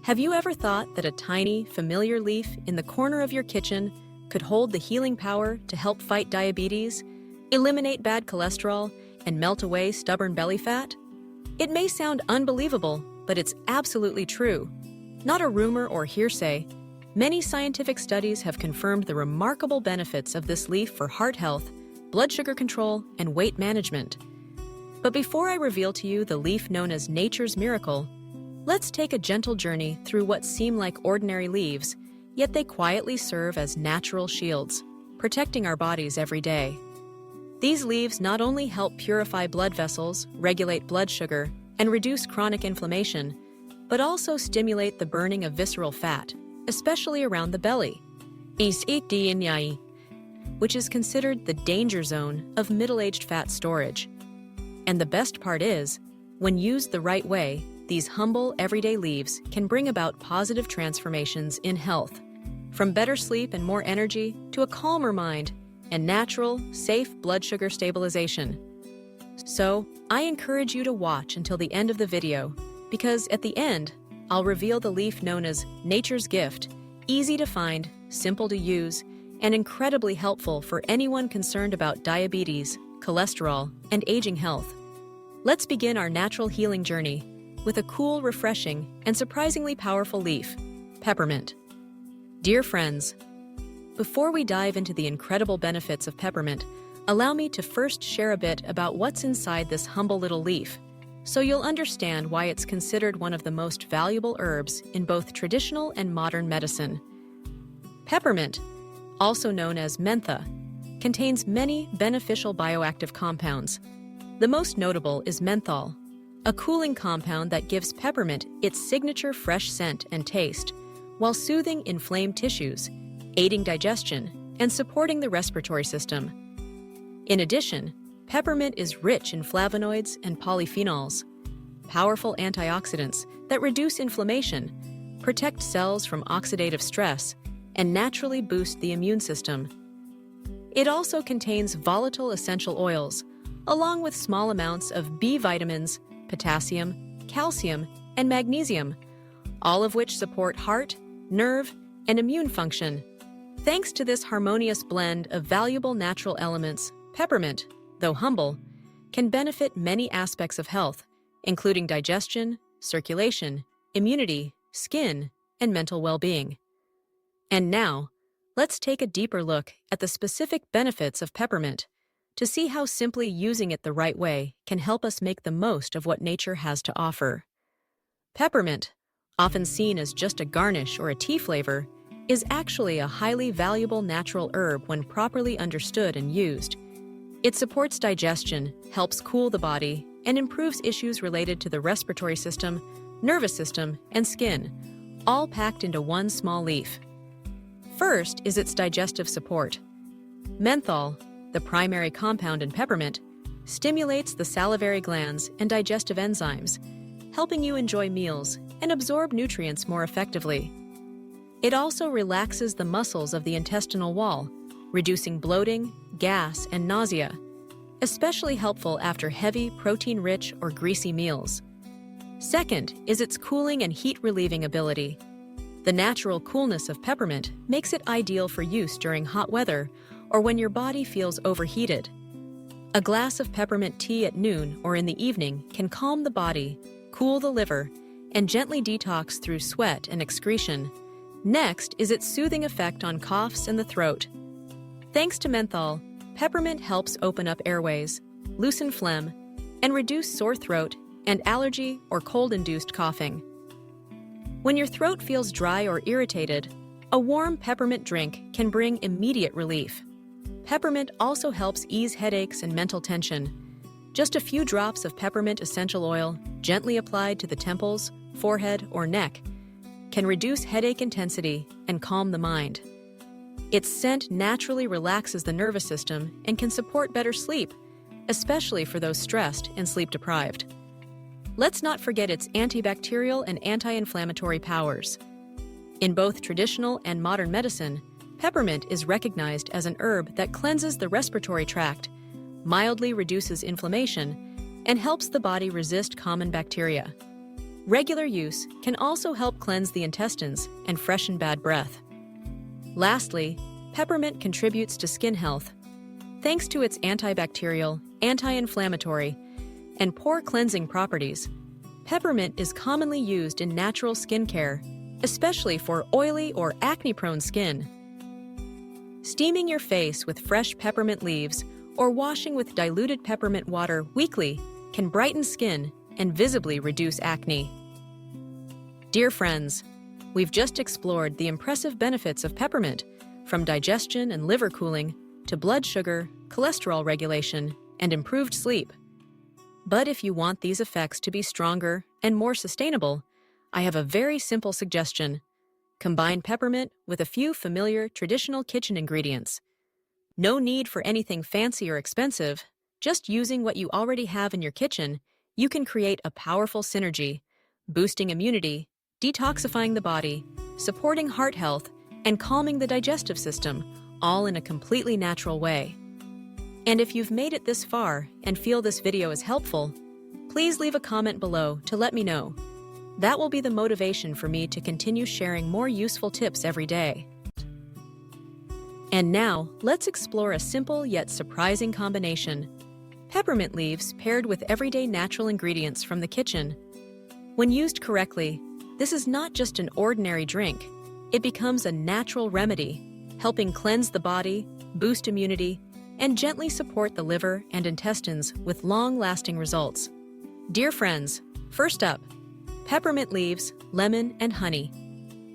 Have you ever thought that a tiny, familiar leaf in the corner of your kitchen could hold the healing power to help fight diabetes, eliminate bad cholesterol, and melt away stubborn belly fat? It may sound unbelievable, but it's absolutely true. Not a rumor or hearsay. Many scientific studies have confirmed the remarkable benefits of this leaf for heart health, blood sugar control, and weight management. But before I reveal to you the leaf known as nature's miracle, let's take a gentle journey through what seem like ordinary leaves, yet they quietly serve as natural shields, protecting our bodies every day. These leaves not only help purify blood vessels, regulate blood sugar, and reduce chronic inflammation, but also stimulate the burning of visceral fat, especially around the belly, which is considered the danger zone of middle-aged fat storage. And the best part is, when used the right way, these humble, everyday leaves can bring about positive transformations in health, from better sleep and more energy to a calmer mind and natural, safe blood sugar stabilization. So, I encourage you to watch until the end of the video, because at the end, I'll reveal the leaf known as nature's gift, easy to find, simple to use, and incredibly helpful for anyone concerned about diabetes, cholesterol, and aging health. Let's begin our natural healing journey with a cool, refreshing, and surprisingly powerful leaf, peppermint. Dear friends, before we dive into the incredible benefits of peppermint, allow me to first share a bit about what's inside this humble little leaf, so you'll understand why it's considered one of the most valuable herbs in both traditional and modern medicine. Peppermint, also known as mentha, contains many beneficial bioactive compounds. The most notable is menthol, a cooling compound that gives peppermint its signature fresh scent and taste, while soothing inflamed tissues, aiding digestion, and supporting the respiratory system. In addition, peppermint is rich in flavonoids and polyphenols, powerful antioxidants that reduce inflammation, protect cells from oxidative stress, and naturally boost the immune system. It also contains volatile essential oils, along with small amounts of B vitamins, potassium, calcium, and magnesium, all of which support heart, nerve, and immune function. Thanks to this harmonious blend of valuable natural elements, peppermint, though humble, can benefit many aspects of health, including digestion, circulation, immunity, skin, and mental well-being. And now, let's take a deeper look at the specific benefits of peppermint to see how simply using it the right way can help us make the most of what nature has to offer. Peppermint, often seen as just a garnish or a tea flavor, is actually a highly valuable natural herb when properly understood and used. It supports digestion, helps cool the body, and improves issues related to the respiratory system, nervous system, and skin, all packed into one small leaf. First is its digestive support. Menthol, the primary compound in peppermint, stimulates the salivary glands and digestive enzymes, helping you enjoy meals and absorb nutrients more effectively. It also relaxes the muscles of the intestinal wall, reducing bloating, gas, and nausea, especially helpful after heavy, protein-rich or greasy meals. Second is its cooling and heat-relieving ability. The natural coolness of peppermint makes it ideal for use during hot weather or when your body feels overheated. A glass of peppermint tea at noon or in the evening can calm the body, cool the liver, and gently detox through sweat and excretion. Next is its soothing effect on coughs and the throat. Thanks to menthol, peppermint helps open up airways, loosen phlegm, and reduce sore throat and allergy or cold-induced coughing. When your throat feels dry or irritated, a warm peppermint drink can bring immediate relief. Peppermint also helps ease headaches and mental tension. Just a few drops of peppermint essential oil, gently applied to the temples, forehead, or neck, can reduce headache intensity and calm the mind. Its scent naturally relaxes the nervous system and can support better sleep, especially for those stressed and sleep-deprived. Let's not forget its antibacterial and anti-inflammatory powers. In both traditional and modern medicine, peppermint is recognized as an herb that cleanses the respiratory tract, mildly reduces inflammation, and helps the body resist common bacteria. Regular use can also help cleanse the intestines and freshen bad breath. Lastly, peppermint contributes to skin health. Thanks to its antibacterial, anti-inflammatory, and pore cleansing properties, peppermint is commonly used in natural skincare, especially for oily or acne-prone skin. Steaming your face with fresh peppermint leaves or washing with diluted peppermint water weekly can brighten skin and visibly reduce acne. Dear friends, we've just explored the impressive benefits of peppermint, from digestion and liver cooling to blood sugar, cholesterol regulation, and improved sleep. But if you want these effects to be stronger and more sustainable, I have a very simple suggestion. Combine peppermint with a few familiar traditional kitchen ingredients. No need for anything fancy or expensive. Just using what you already have in your kitchen, you can create a powerful synergy, boosting immunity, detoxifying the body, supporting heart health, and calming the digestive system, all in a completely natural way. And if you've made it this far and feel this video is helpful, please leave a comment below to let me know. That will be the motivation for me to continue sharing more useful tips every day. And now, let's explore a simple yet surprising combination: peppermint leaves paired with everyday natural ingredients from the kitchen. When used correctly, this is not just an ordinary drink. It becomes a natural remedy, helping cleanse the body, boost immunity, and gently support the liver and intestines with long-lasting results. Dear friends, first up, peppermint leaves, lemon, and honey.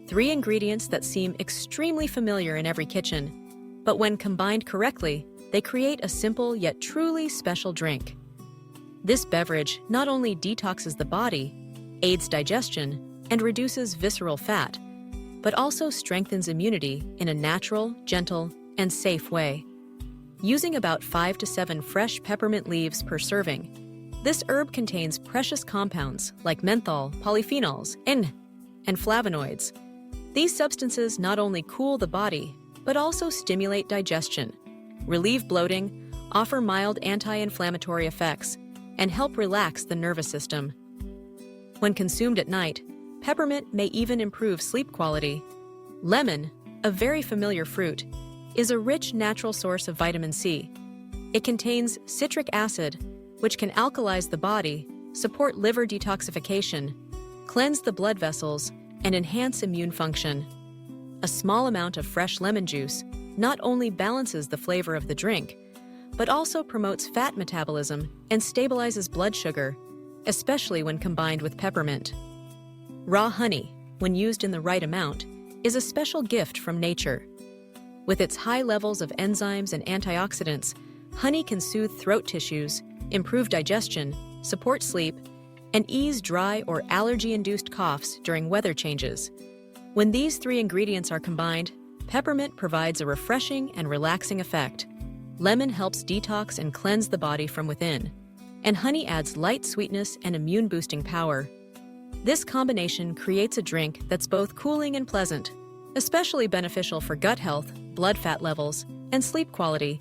3 ingredients that seem extremely familiar in every kitchen, but when combined correctly, they create a simple yet truly special drink. This beverage not only detoxes the body, aids digestion, and reduces visceral fat, but also strengthens immunity in a natural, gentle, and safe way. Using about 5 to 7 fresh peppermint leaves per serving, this herb contains precious compounds like menthol, polyphenols, and flavonoids. These substances not only cool the body, but also stimulate digestion, relieve bloating, offer mild anti-inflammatory effects, and help relax the nervous system. When consumed at night, peppermint may even improve sleep quality. Lemon, a very familiar fruit, is a rich natural source of vitamin C. It contains citric acid, which can alkalize the body, support liver detoxification, cleanse the blood vessels, and enhance immune function. A small amount of fresh lemon juice not only balances the flavor of the drink, but also promotes fat metabolism and stabilizes blood sugar, especially when combined with peppermint. Raw honey, when used in the right amount, is a special gift from nature. With its high levels of enzymes and antioxidants, honey can soothe throat tissues, improve digestion, support sleep, and ease dry or allergy-induced coughs during weather changes. When these 3 ingredients are combined, peppermint provides a refreshing and relaxing effect. Lemon helps detox and cleanse the body from within, and honey adds light sweetness and immune-boosting power. This combination creates a drink that's both cooling and pleasant, especially beneficial for gut health, blood fat levels, and sleep quality.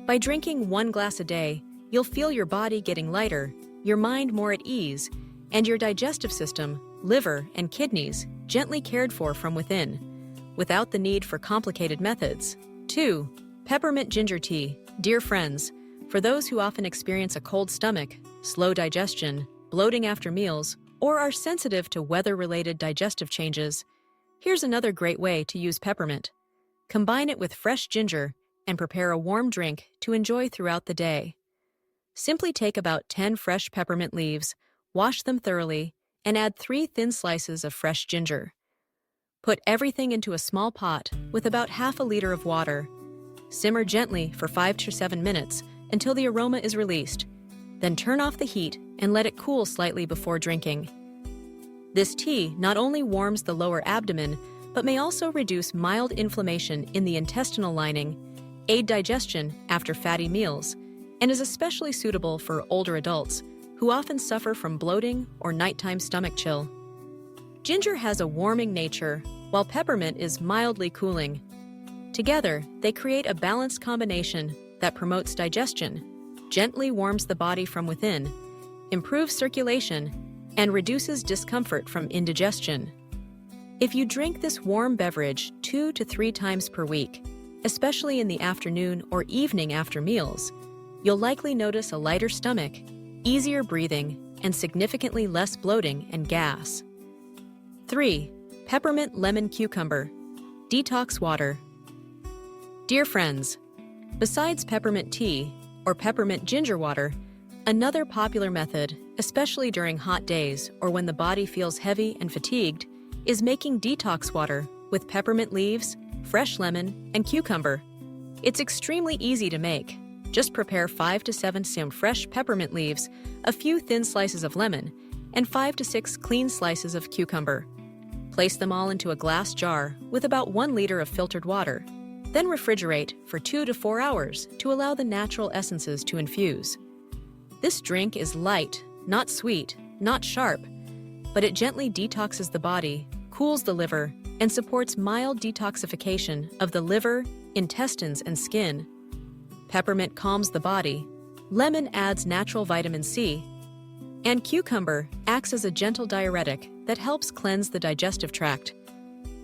By drinking 1 glass a day, you'll feel your body getting lighter, your mind more at ease, and your digestive system, liver, and kidneys gently cared for from within, without the need for complicated methods. 2. Peppermint ginger tea. Dear friends, for those who often experience a cold stomach, slow digestion, bloating after meals, or are sensitive to weather-related digestive changes, here's another great way to use peppermint. Combine it with fresh ginger and prepare a warm drink to enjoy throughout the day. Simply take about 10 fresh peppermint leaves, wash them thoroughly, and add 3 thin slices of fresh ginger. Put everything into a small pot with about half a liter of water. Simmer gently for 5 to 7 minutes until the aroma is released. Then turn off the heat and let it cool slightly before drinking. This tea not only warms the lower abdomen, but may also reduce mild inflammation in the intestinal lining, aid digestion after fatty meals, and is especially suitable for older adults who often suffer from bloating or nighttime stomach chill. Ginger has a warming nature, while peppermint is mildly cooling. Together, they create a balanced combination that promotes digestion, gently warms the body from within, improves circulation, and reduces discomfort from indigestion. If you drink this warm beverage 2 to 3 times per week, especially in the afternoon or evening after meals, you'll likely notice a lighter stomach, easier breathing, and significantly less bloating and gas. 3. Peppermint lemon cucumber detox water. Dear friends, besides peppermint tea or peppermint ginger water, another popular method, especially during hot days or when the body feels heavy and fatigued, is making detox water with peppermint leaves, fresh lemon, and cucumber. It's extremely easy to make. Just prepare 5 to 7 stemmed fresh peppermint leaves, a few thin slices of lemon, and 5 to 6 clean slices of cucumber. Place them all into a glass jar with about 1 liter of filtered water. Then refrigerate for 2 to 4 hours to allow the natural essences to infuse. This drink is light, not sweet, not sharp, but it gently detoxes the body, cools the liver, and supports mild detoxification of the liver, intestines, and skin. Peppermint calms the body, lemon adds natural vitamin C, and cucumber acts as a gentle diuretic that helps cleanse the digestive tract.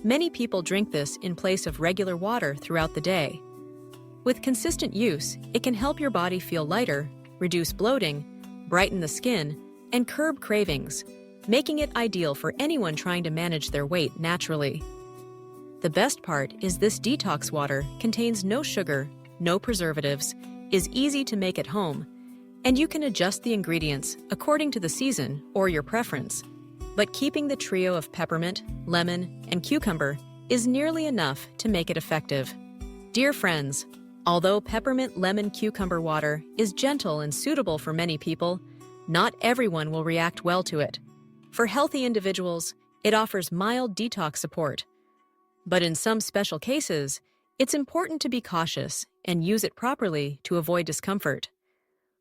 Many people drink this in place of regular water throughout the day. With consistent use, it can help your body feel lighter, reduce bloating, brighten the skin, and curb cravings, making it ideal for anyone trying to manage their weight naturally. The best part is this detox water contains no sugar, no preservatives, is easy to make at home, and you can adjust the ingredients according to the season or your preference. But keeping the trio of peppermint, lemon, and cucumber is nearly enough to make it effective. Dear friends, although peppermint lemon cucumber water is gentle and suitable for many people, not everyone will react well to it. For healthy individuals, it offers mild detox support. But in some special cases, it's important to be cautious and use it properly to avoid discomfort.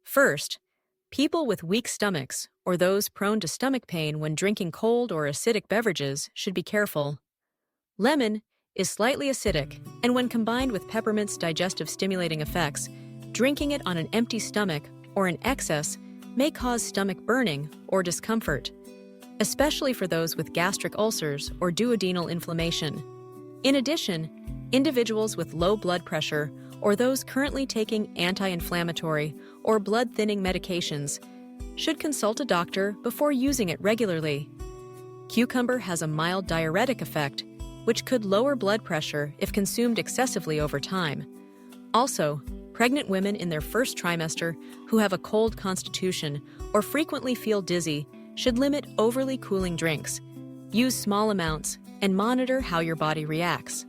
First, people with weak stomachs or those prone to stomach pain when drinking cold or acidic beverages should be careful. Lemon is slightly acidic, and when combined with peppermint's digestive stimulating effects, drinking it on an empty stomach or in excess may cause stomach burning or discomfort, especially for those with gastric ulcers or duodenal inflammation. In addition, individuals with low blood pressure or those currently taking anti-inflammatory or blood-thinning medications should consult a doctor before using it regularly. Cucumber has a mild diuretic effect, which could lower blood pressure if consumed excessively over time. Also, pregnant women in their first trimester who have a cold constitution or frequently feel dizzy should limit overly cooling drinks, use small amounts, and monitor how your body reacts.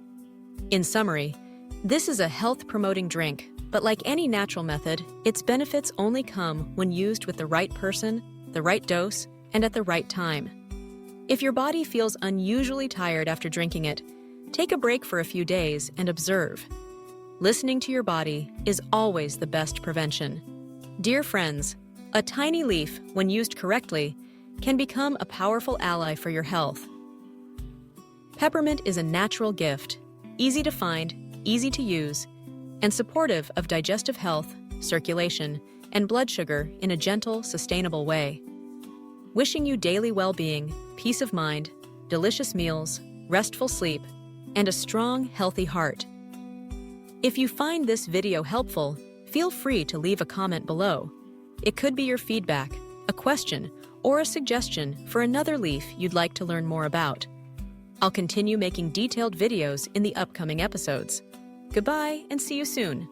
In summary, this is a health-promoting drink, but like any natural method, its benefits only come when used with the right person, the right dose, and at the right time. If your body feels unusually tired after drinking it, take a break for a few days and observe. Listening to your body is always the best prevention. Dear friends, a tiny leaf, when used correctly, can become a powerful ally for your health. Peppermint is a natural gift, easy to find, easy to use, and supportive of digestive health, circulation, and blood sugar in a gentle, sustainable way. Wishing you daily well-being, peace of mind, delicious meals, restful sleep, and a strong, healthy heart. If you find this video helpful, feel free to leave a comment below. It could be your feedback, a question, or a suggestion for another leaf you'd like to learn more about. I'll continue making detailed videos in the upcoming episodes. Goodbye and see you soon.